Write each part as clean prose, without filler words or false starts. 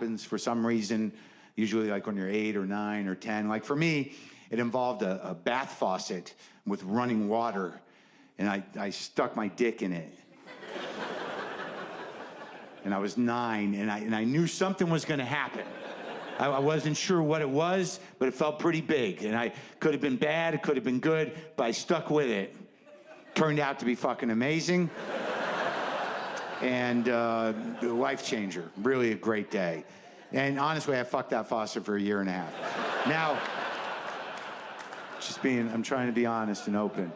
happens for some reason, usually like when you're 8 or 9 or 10. Like for me, it involved a bath faucet with running water, and I stuck my dick in it. And I was 9, and I knew something was gonna happen. I wasn't sure what it was, but it felt pretty big. And I could have been bad, it could have been good, but I stuck with it. Turned out to be fucking amazing. And a life changer, really a great day. And honestly, I fucked that faucet for 1.5 years. Now, I'm trying to be honest and open.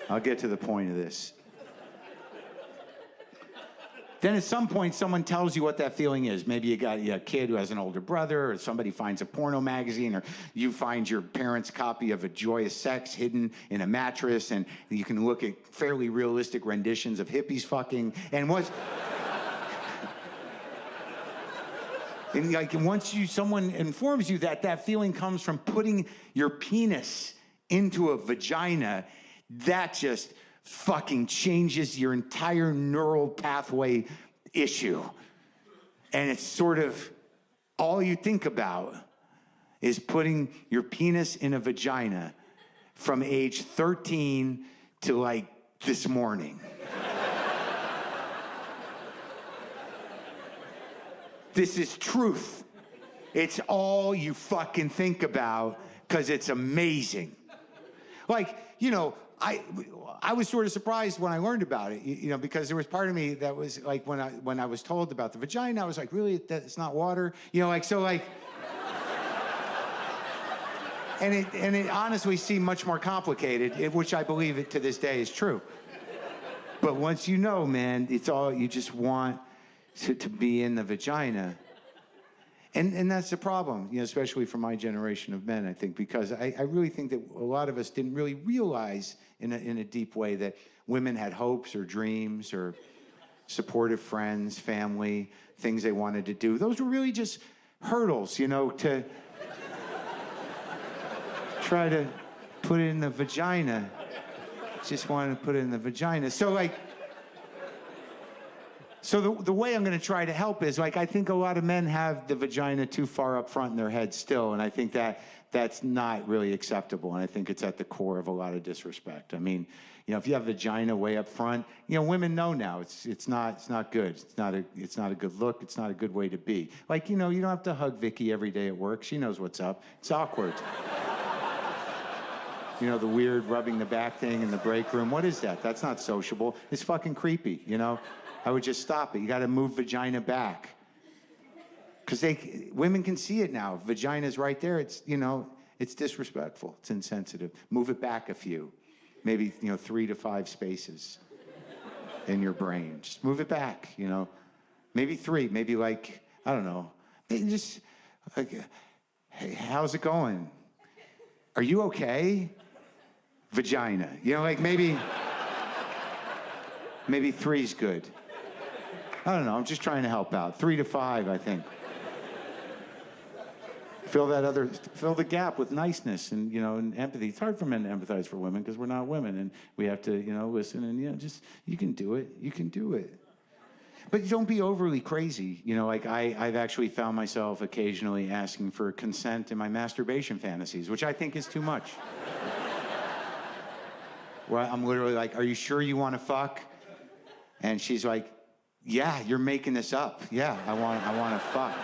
I'll get to the point of this. Then at some point, someone tells you what that feeling is. Maybe you got a kid who has an older brother, or somebody finds a porno magazine, or you find your parents' copy of A Joyous Sex hidden in a mattress, and you can look at fairly realistic renditions of hippies fucking. And once someone informs you that that feeling comes from putting your penis into a vagina, that just fucking changes your entire neural pathway issue. And it's sort of all you think about is putting your penis in a vagina from age 13 to like this morning. This is truth. It's all you fucking think about because it's amazing. Like, you know, I was sort of surprised when I learned about it, you know, because there was part of me that was like, when I was told about the vagina, I was like, really, it's not water? You know, like, so like, and it honestly seemed much more complicated, which I believe it to this day is true. But once you know, man, it's all, you just want to be in the vagina. And that's the problem, you know, especially for my generation of men, I think, because I really think that a lot of us didn't really realize in a deep way that women had hopes or dreams or supportive friends, family, things they wanted to do. Those were really just hurdles, you know, to try to put it in the vagina. Just wanted to put it in the vagina. So, like, the way I'm going to try to help is, like, I think a lot of men have the vagina too far up front in their head still, and I think that's not really acceptable, and I think it's at the core of a lot of disrespect. I mean, you know, if you have vagina way up front, you know, women know now it's not good. It's not a good look. It's not a good way to be. Like, you know, you don't have to hug Vicky every day at work. She knows what's up. It's awkward. You know, the weird rubbing the back thing in the break room. What is that? That's not sociable. It's fucking creepy, you know? I would just stop it. You got to move vagina back. Because women can see it now. Vagina's right there. It's, you know, it's disrespectful. It's insensitive. Move it back a few. Maybe, you know, 3 to 5 spaces in your brain. Just move it back, you know. Maybe 3. Maybe like, I don't know. Maybe just like, hey, how's it going? Are you okay? Vagina. You know, like maybe 3's good. I don't know, I'm just trying to help out. 3 to 5, I think. Fill the gap with niceness and, you know, and empathy. It's hard for men to empathize for women because we're not women, and we have to, you know, listen and, you know, just, you can do it. You can do it. But don't be overly crazy. You know, like I've actually found myself occasionally asking for consent in my masturbation fantasies, which I think is too much. Where I'm literally like, are you sure you want to fuck? And she's like, yeah, you're making this up. Yeah, I want to fuck.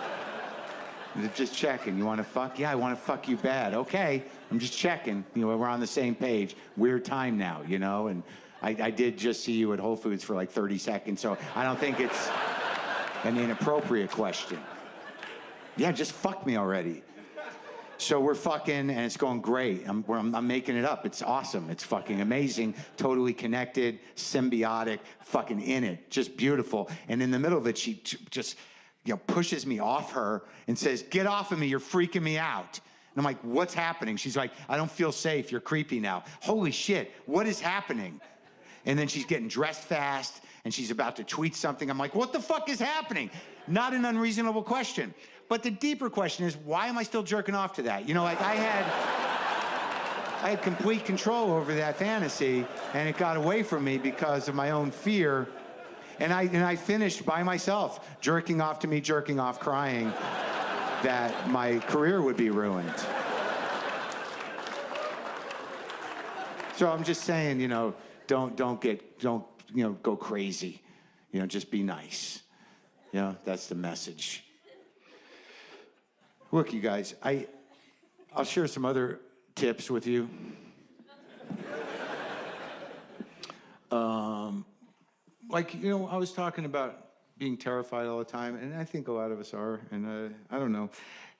Just checking. You want to fuck? Yeah, I want to fuck you bad. Okay, I'm just checking. You know, we're on the same page. Weird time now, you know? And I did just see you at Whole Foods for like 30 seconds, so I don't think it's an inappropriate question. Yeah, just fuck me already. So we're fucking, and it's going great. I'm making it up. It's awesome. It's fucking amazing. Totally connected, symbiotic, fucking in it. Just beautiful. And in the middle of it, she just, you know, pushes me off her and says, get off of me. You're freaking me out. And I'm like, what's happening? She's like, I don't feel safe. You're creepy now. Holy shit. What is happening? And then she's getting dressed fast and she's about to tweet something. I'm like, what the fuck is happening? Not an unreasonable question. But the deeper question is, why am I still jerking off to that? You know, like I had complete control over that fantasy, and it got away from me because of my own fear. And I finished by myself, jerking off to me, jerking off, crying that my career would be ruined. So I'm just saying, don't go crazy. Just be nice. That's the message. Look, you guys, I'll share some other tips with you. I was talking about being terrified all the time, and I think a lot of us are, and I don't know.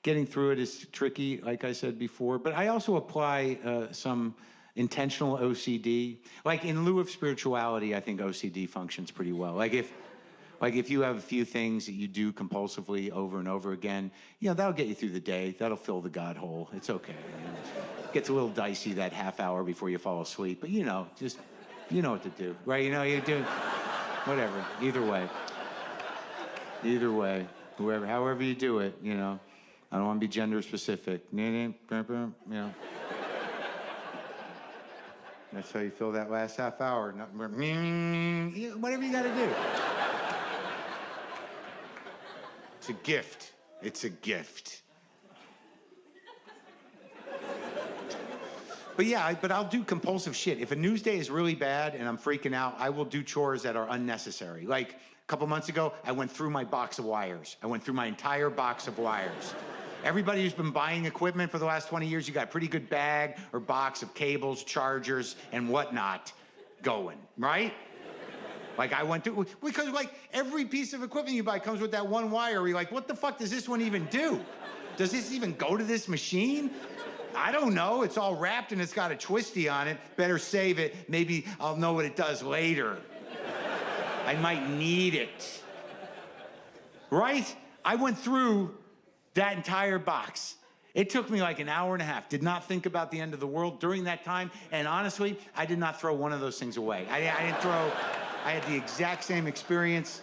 Getting through it is tricky, like I said before, but I also apply some intentional OCD. Like in lieu of spirituality, I think OCD functions pretty well. Like if you have a few things that you do compulsively over and over again, that'll get you through the day. That'll fill the God hole. It's okay. It gets a little dicey that half hour before you fall asleep, but just you know what to do, right? You do whatever. Either way, however you do it, I don't want to be gender specific. That's how you fill that last half hour. Whatever you got to do. It's a gift. It's a gift. But I'll do compulsive shit. If a news day is really bad and I'm freaking out, I will do chores that are unnecessary. Like a couple months ago, I went through my box of wires. I went through my entire box of wires. Everybody who's been buying equipment for the last 20 years, you got a pretty good bag or box of cables, chargers, and whatnot going, right? Like I went through, because every piece of equipment you buy comes with that one wire where you're like, what the fuck does this one even do? Does this even go to this machine? I don't know. It's all wrapped and it's got a twisty on it. Better save it. Maybe I'll know what it does later. I might need it. Right? I went through that entire box. It took me like an hour and a half. Did not think about the end of the world during that time. And honestly, I did not throw one of those things away. I had the exact same experience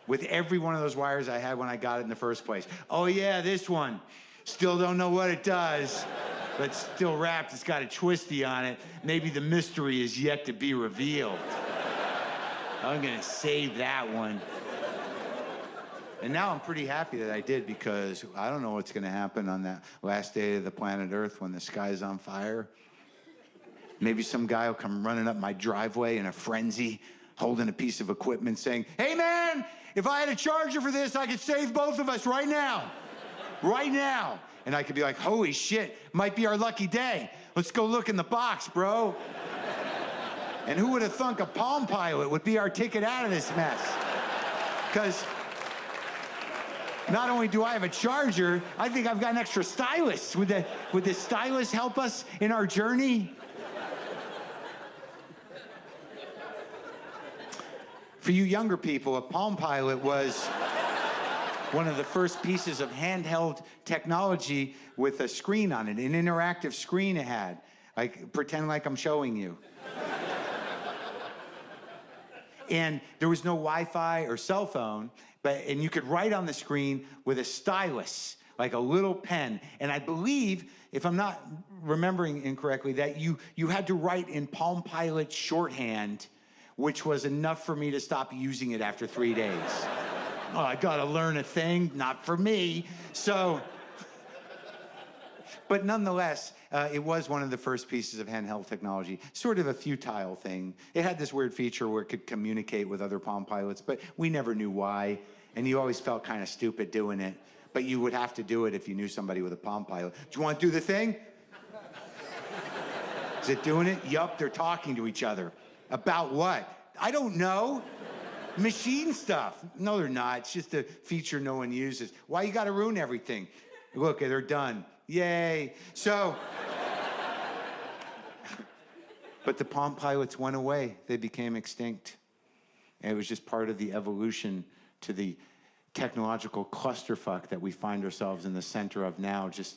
with every one of those wires I had when I got it in the first place. Oh yeah, this one. Still don't know what it does, but it's still wrapped. It's got a twisty on it. Maybe the mystery is yet to be revealed. I'm gonna save that one. And now I'm pretty happy that I did, because I don't know what's gonna happen on that last day of the planet Earth when the sky's on fire. Maybe some guy will come running up my driveway in a frenzy, holding a piece of equipment saying, hey man, if I had a charger for this, I could save both of us right now. Right now. And I could be like, holy shit, might be our lucky day. Let's go look in the box, bro. And who would have thunk a Palm Pilot would be our ticket out of this mess? Because not only do I have a charger, I think I've got an extra stylus. Would the stylus help us in our journey? For you younger people, a Palm Pilot was one of the first pieces of handheld technology with a screen on it, an interactive screen it had. Like, pretend like I'm showing you. And there was no Wi-Fi or cell phone, and you could write on the screen with a stylus, like a little pen. And I believe, if I'm not remembering incorrectly, that you had to write in Palm Pilot shorthand, which was enough for me to stop using it after 3 days. Oh, I gotta learn a thing, not for me. So, but nonetheless, it was one of the first pieces of handheld technology, sort of a futile thing. It had this weird feature where it could communicate with other Palm Pilots, but we never knew why, and you always felt kind of stupid doing it, but you would have to do it if you knew somebody with a Palm Pilot. Do you want to do the thing? Is it doing it? Yup, they're talking to each other. About what? I don't know. Machine stuff. No, they're not. It's just a feature no one uses. Why you gotta ruin everything? Look, they're done. Yay. So, but the Palm Pilots went away. They became extinct. And it was just part of the evolution to the technological clusterfuck that we find ourselves in the center of now, just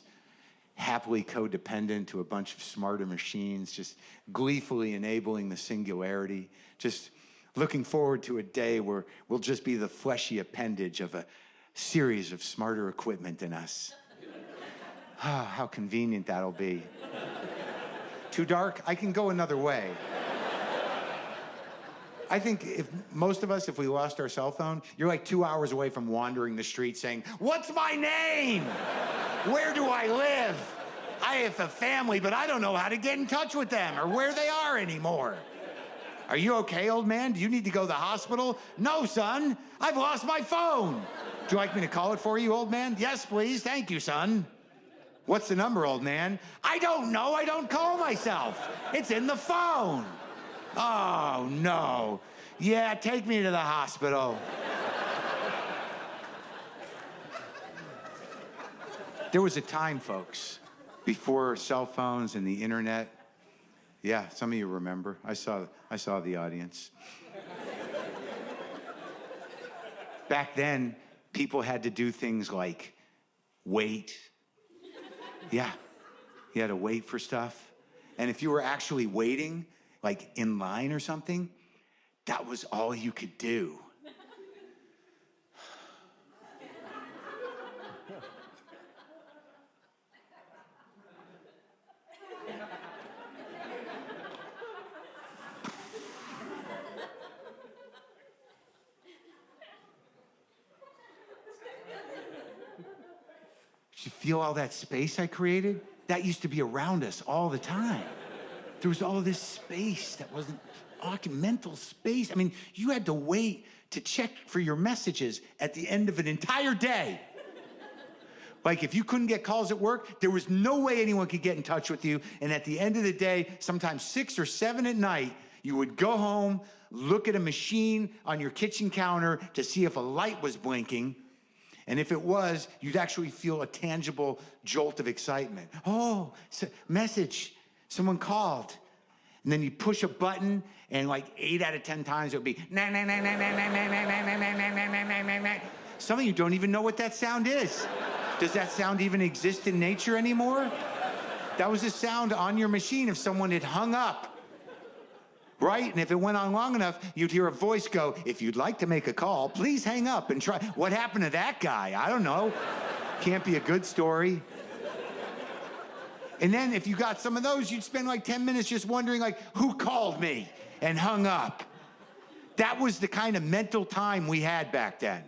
happily codependent to a bunch of smarter machines, just gleefully enabling the singularity, just looking forward to a day where we'll just be the fleshy appendage of a series of smarter equipment than us. How convenient that'll be. Too dark? I can go another way. I think if most of us, if we lost our cell phone, you're like 2 hours away from wandering the street saying, "What's my name? Where do I live? I have a family, but I don't know how to get in touch with them or where they are anymore. Are you okay, old man? Do you need to go to the hospital?" "No, son, I've lost my phone." "Do you like me to call it for you, old man?" "Yes, please. Thank you, son." "What's the number, old man?" "I don't know. I don't call myself. It's in the phone." "Oh, no. Yeah, take me to the hospital." There was a time, folks, before cell phones and the internet. Yeah, some of you remember. I saw the audience. Back then, people had to do things like wait. Yeah, you had to wait for stuff. And if you were actually waiting, like in line or something, that was all you could do. Did you feel all that space I created? That used to be around us all the time. There was all this space that wasn't mental space. I mean, you had to wait to check for your messages at the end of an entire day. Like if you couldn't get calls at work, there was no way anyone could get in touch with you. And at the end of the day, sometimes 6 or 7 at night, you would go home, look at a machine on your kitchen counter to see if a light was blinking. And if it was, you'd actually feel a tangible jolt of excitement. "Oh, message, someone called." And then you push a button, and like 8 out of 10 times it would be, "Nah, nah, nah, nah, nah, nah, nah, nah, nah, nah, nah, nah, nah, nah, nah." Some of you don't even know what that sound is. Does that sound even exist in nature anymore? That was the sound on your machine if someone had hung up. Right? And if it went on long enough, you'd hear a voice go, "If you'd like to make a call, please hang up and try." What happened to that guy? I don't know. Can't be a good story. And then if you got some of those, you'd spend like 10 minutes just wondering, like, who called me and hung up? That was the kind of mental time we had back then.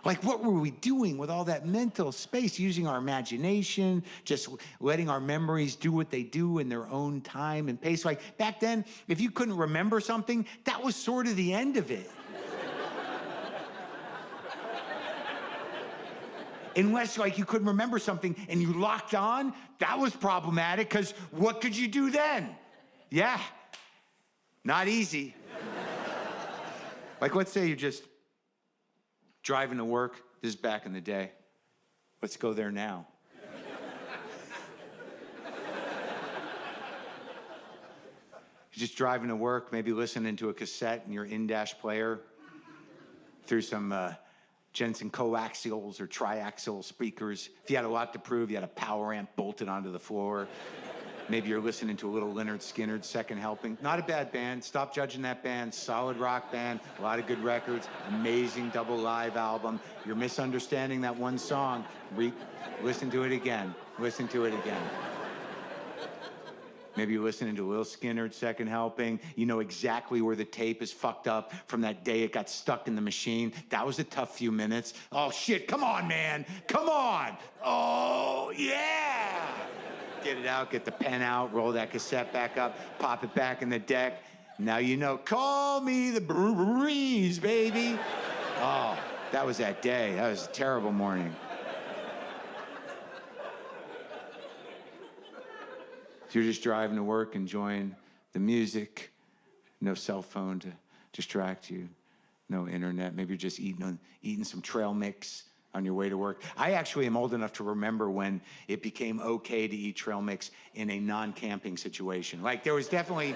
Like, what were we doing with all that mental space? Using our imagination, just letting our memories do what they do in their own time and pace. Like, back then, if you couldn't remember something, that was sort of the end of it. Unless, like, you couldn't remember something and you locked on, that was problematic, because what could you do then? Yeah, not easy. Like, let's say you're just driving to work. This is back in the day. Let's go there now. You're just driving to work, maybe listening to a cassette in your in-dash player through some Jensen coaxials or triaxial speakers. If you had a lot to prove, you had a power amp bolted onto the floor. Maybe you're listening to a little Lynyrd Skynyrd's Second Helping. Not a bad band. Stop judging that band. Solid rock band. A lot of good records. Amazing double live album. You're misunderstanding that one song. Listen to it again. Listen to it again. Maybe you're listening to Lil Skynyrd's Second Helping. You know exactly where the tape is fucked up from that day it got stuck in the machine. That was a tough few minutes. Oh, shit. Come on, man. Come on. Oh, yeah. Get it out, get the pen out, roll that cassette back up, pop it back in the deck. Now you know, call me the breeze, baby. Oh, that was that day. That was a terrible morning. So you're just driving to work, enjoying the music, no cell phone to distract you, no internet. Maybe you're just eating some trail mix on your way to work. I actually am old enough to remember when it became okay to eat trail mix in a non-camping situation. Like, there was definitely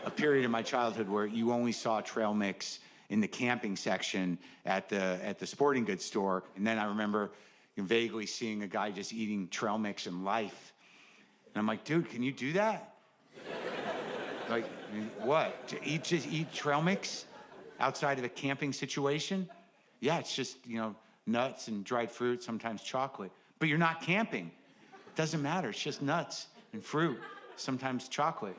a period in my childhood where you only saw trail mix in the camping section at the sporting goods store. And then I remember vaguely seeing a guy just eating trail mix in Life. And I'm like, dude, can you do that? Like, what? Just eat trail mix outside of a camping situation? Yeah, it's just, nuts and dried fruit, sometimes chocolate. But you're not camping. It doesn't matter. It's just nuts and fruit, sometimes chocolate.